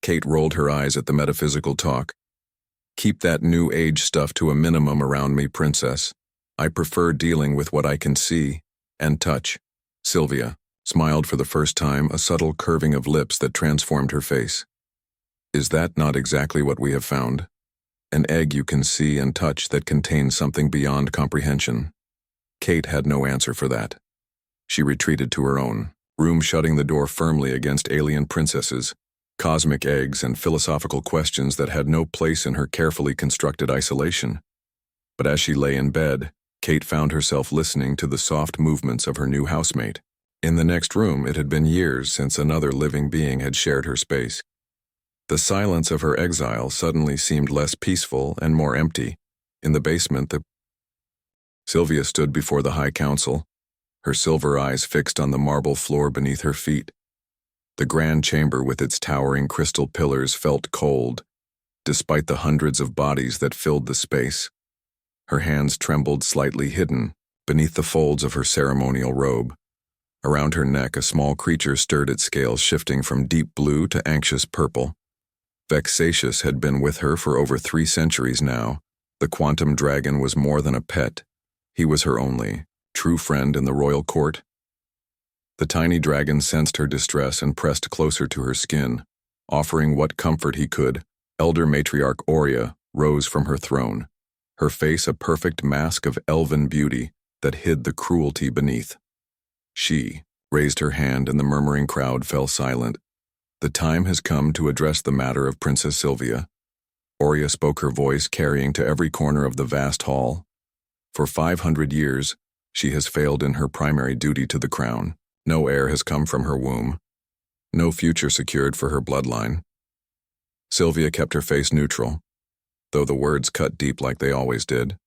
Kate rolled her eyes at the metaphysical talk. "Keep that new age stuff to a minimum around me, princess. I prefer dealing with what I can see and touch." Sylvia smiled for the first time, a subtle curving of lips that transformed her face. "Is that not exactly what we have found? An egg you can see and touch that contains something beyond comprehension?" Kate had no answer for that. She retreated to her own room, shutting the door firmly against alien princesses, cosmic eggs, and philosophical questions that had no place in her carefully constructed isolation. But as she lay in bed, Kate found herself listening to the soft movements of her new housemate. In the next room, it had been years since another living being had shared her space. The silence of her exile suddenly seemed less peaceful and more empty. In the basement, Sylvia stood before the High Council, her silver eyes fixed on the marble floor beneath her feet. The grand chamber with its towering crystal pillars felt cold, despite the hundreds of bodies that filled the space. Her hands trembled, slightly hidden beneath the folds of her ceremonial robe. Around her neck, a small creature stirred its scales, shifting from deep blue to anxious purple. Vexatious had been with her for over 3 centuries now. The quantum dragon was more than a pet. He was her only true friend in the royal court. The tiny dragon sensed her distress and pressed closer to her skin, offering what comfort he could. Elder matriarch Aurea rose from her throne, her face a perfect mask of elven beauty that hid the cruelty beneath. She raised her hand and the murmuring crowd fell silent. "The time has come to address the matter of Princess Sylvia." Aurea spoke, her voice carrying to every corner of the vast hall. "For 500 years, she has failed in her primary duty to the crown. No heir has come from her womb. No future secured for her bloodline." Sylvia kept her face neutral, though the words cut deep like they always did.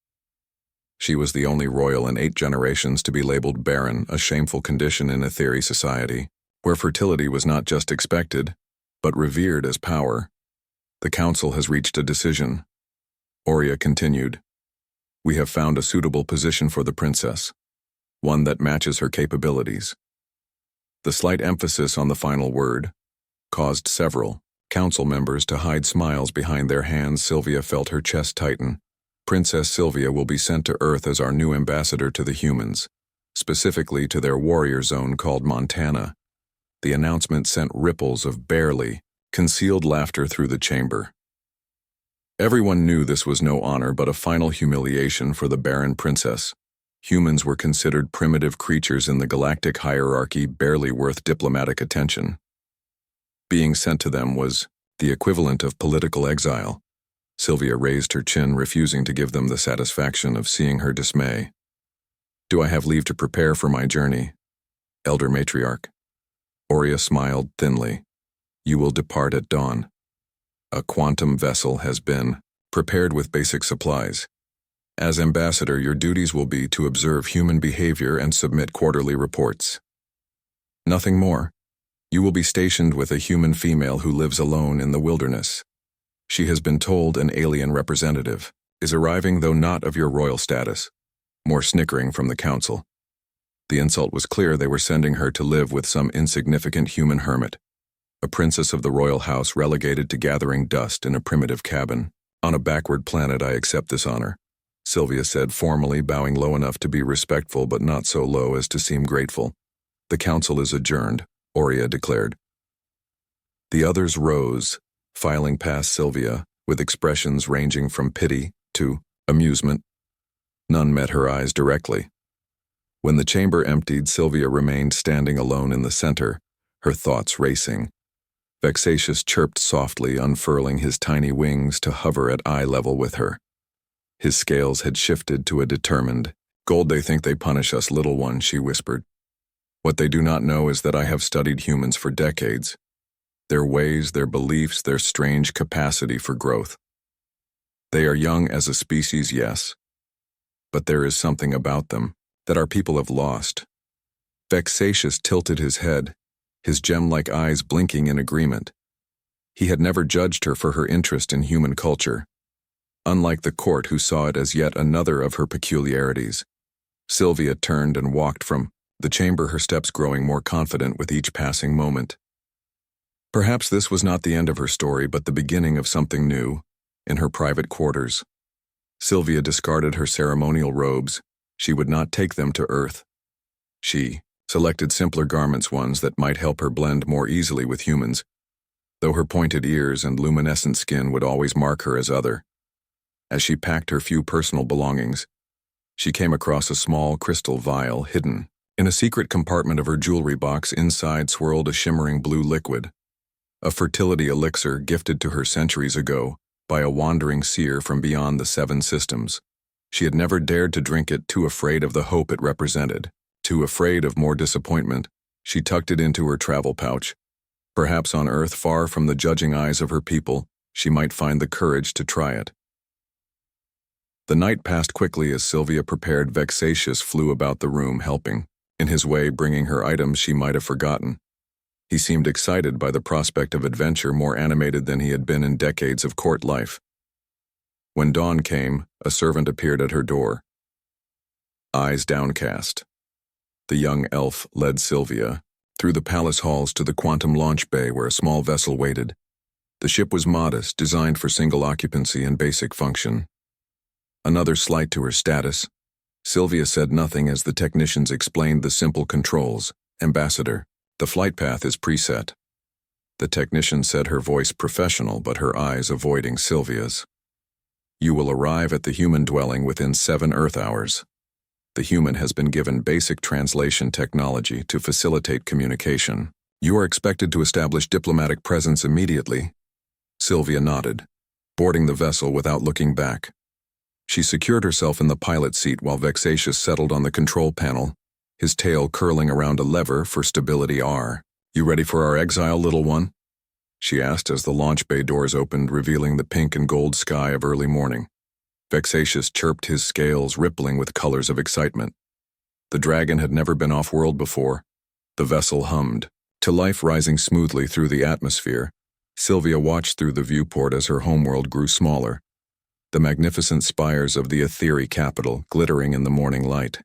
She was the only royal in 8 generations to be labeled barren, a shameful condition in Etheri society, where fertility was not just expected, but revered as power. "The council has reached a decision," Aurea continued. "We have found a suitable position for the princess, one that matches her capabilities." The slight emphasis on the final word caused several council members to hide smiles behind their hands. Sylvia felt her chest tighten. "Princess Sylvia will be sent to Earth as our new ambassador to the humans, specifically to their warrior zone called Montana." The announcement sent ripples of barely concealed laughter through the chamber. Everyone knew this was no honor but a final humiliation for the barren princess. Humans were considered primitive creatures in the galactic hierarchy, barely worth diplomatic attention. Being sent to them was the equivalent of political exile. Sylvia raised her chin, refusing to give them the satisfaction of seeing her dismay. "Do I have leave to prepare for my journey, Elder Matriarch?" Aurea smiled thinly. "You will depart at dawn. A quantum vessel has been prepared with basic supplies. As ambassador, your duties will be to observe human behavior and submit quarterly reports. Nothing more. You will be stationed with a human female who lives alone in the wilderness. She has been told an alien representative is arriving, though not of your royal status." More snickering from the council. The insult was clear. They were sending her to live with some insignificant human hermit, a princess of the royal house relegated to gathering dust in a primitive cabin. "On a backward planet, I accept this honor," Sylvia said formally, bowing low enough to be respectful but not so low as to seem grateful. "The council is adjourned," Aurea declared. The others rose, filing past Sylvia, with expressions ranging from pity to amusement. None met her eyes directly. When the chamber emptied, Sylvia remained standing alone in the center, her thoughts racing. Vexatious chirped softly, unfurling his tiny wings to hover at eye level with her. His scales had shifted to a determined, "Gold, they think they punish us, little one," she whispered. "What they do not know is that I have studied humans for decades. Their ways, their beliefs, their strange capacity for growth. They are young as a species, yes, but there is something about them that our people have lost." Vexatious tilted his head, his gem-like eyes blinking in agreement. He had never judged her for her interest in human culture, unlike the court who saw it as yet another of her peculiarities. Sylvia turned and walked from the chamber, her steps growing more confident with each passing moment. Perhaps this was not the end of her story, but the beginning of something new. In her private quarters, Sylvia discarded her ceremonial robes. She would not take them to Earth. She selected simpler garments, ones that might help her blend more easily with humans, though her pointed ears and luminescent skin would always mark her as other. As she packed her few personal belongings, she came across a small crystal vial hidden in a secret compartment of her jewelry box. Inside swirled a shimmering blue liquid, a fertility elixir gifted to her centuries ago by a wandering seer from beyond the 7 systems. She had never dared to drink it, too afraid of the hope it represented. Too afraid of more disappointment, she tucked it into her travel pouch. Perhaps on Earth, far from the judging eyes of her people, she might find the courage to try it. The night passed quickly as Sylvia prepared. Vexatious flew about the room, helping, in his way, bringing her items she might have forgotten. He seemed excited by the prospect of adventure, more animated than he had been in decades of court life. When dawn came, a servant appeared at her door, eyes downcast. The young elf led Sylvia through the palace halls to the quantum launch bay where a small vessel waited. The ship was modest, designed for single occupancy and basic function. Another slight to her status. Sylvia said nothing as the technicians explained the simple controls. "Ambassador, the flight path is preset." The technician said, her voice professional but her eyes avoiding Sylvia's. "You will arrive at the human dwelling within 7 Earth hours. The human has been given basic translation technology to facilitate communication. You are expected to establish diplomatic presence immediately." Sylvia nodded, boarding the vessel without looking back. She secured herself in the pilot seat while Vexatious settled on the control panel, his tail curling around a lever for stability R. "You ready for our exile, little one?" she asked as the launch bay doors opened, revealing the pink and gold sky of early morning. Vexatious chirped, his scales rippling with colors of excitement. The dragon had never been off-world before. The vessel hummed to life, rising smoothly through the atmosphere. Sylvia watched through the viewport as her homeworld grew smaller, the magnificent spires of the Etheri capital glittering in the morning light.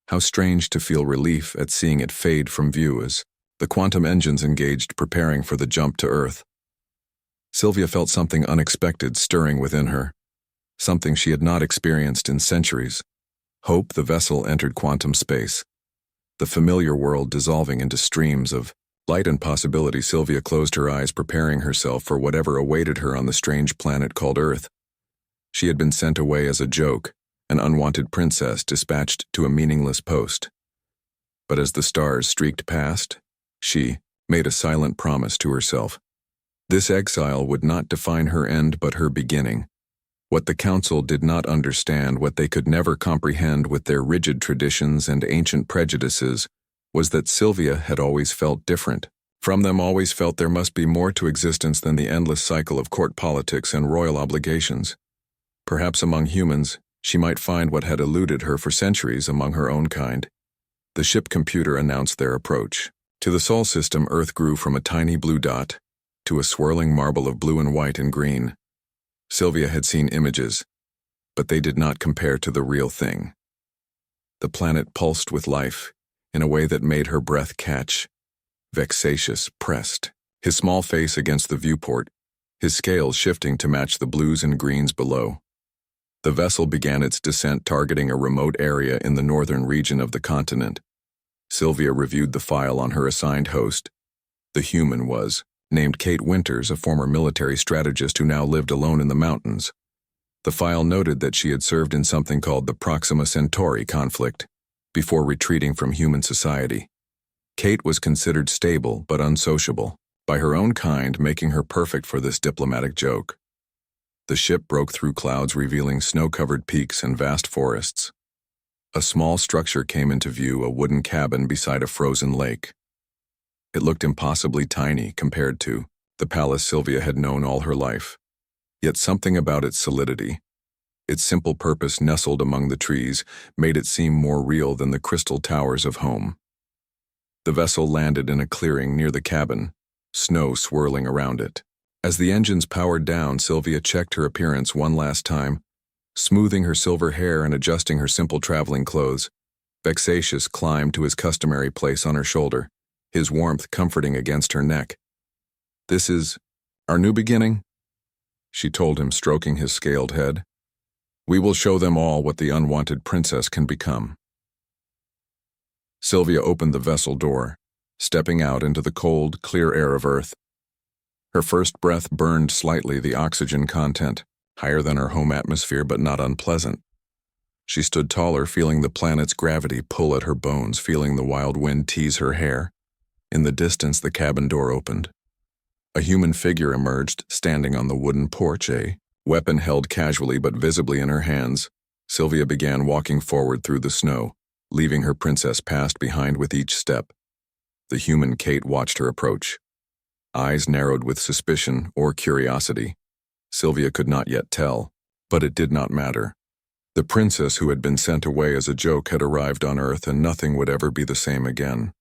How strange to feel relief at seeing it fade from view as the quantum engines engaged, preparing for the jump to Earth. Sylvia felt something unexpected stirring within her, something she had not experienced in centuries. Hope. The vessel entered quantum space, the familiar world dissolving into streams of light and possibility. Sylvia closed her eyes, preparing herself for whatever awaited her on the strange planet called Earth. She had been sent away as a joke, an unwanted princess dispatched to a meaningless post. But as the stars streaked past, she made a silent promise to herself. This exile would not define her end but her beginning. What the council did not understand, what they could never comprehend with their rigid traditions and ancient prejudices, was that Sylvia had always felt different. From them, always felt there must be more to existence than the endless cycle of court politics and royal obligations. Perhaps among humans, she might find what had eluded her for centuries among her own kind. The ship computer announced their approach. To the Sol system, Earth grew from a tiny blue dot to a swirling marble of blue and white and green. Sylvia had seen images, but they did not compare to the real thing. The planet pulsed with life in a way that made her breath catch. Vexatious pressed his small face against the viewport, his scales shifting to match the blues and greens below. The vessel began its descent, targeting a remote area in the northern region of the continent. Sylvia reviewed the file on her assigned host. The human was named Kate Winters, a former military strategist who now lived alone in the mountains. The file noted that she had served in something called the Proxima Centauri conflict, before retreating from human society. Kate was considered stable but unsociable by her own kind, making her perfect for this diplomatic joke. The ship broke through clouds, revealing snow-covered peaks and vast forests. A small structure came into view, a wooden cabin beside a frozen lake. It looked impossibly tiny compared to the palace Sylvia had known all her life. Yet something about its solidity, its simple purpose nestled among the trees, made it seem more real than the crystal towers of home. The vessel landed in a clearing near the cabin, snow swirling around it. As the engines powered down, Sylvia checked her appearance one last time, smoothing her silver hair and adjusting her simple traveling clothes. Vexatious climbed to his customary place on her shoulder, his warmth comforting against her neck. "This is our new beginning," she told him, stroking his scaled head. "We will show them all what the unwanted princess can become." Sylvia opened the vessel door, stepping out into the cold, clear air of Earth. Her first breath burned slightly, the oxygen content, higher than her home atmosphere but not unpleasant. She stood taller, feeling the planet's gravity pull at her bones, feeling the wild wind tease her hair. In the distance, the cabin door opened. A human figure emerged, standing on the wooden porch, a weapon held casually but visibly in her hands. Sylvia began walking forward through the snow, leaving her princess past behind with each step. The human Kate watched her approach. Eyes narrowed with suspicion or curiosity. Sylvia could not yet tell, but it did not matter. The princess who had been sent away as a joke had arrived on Earth, and nothing would ever be the same again.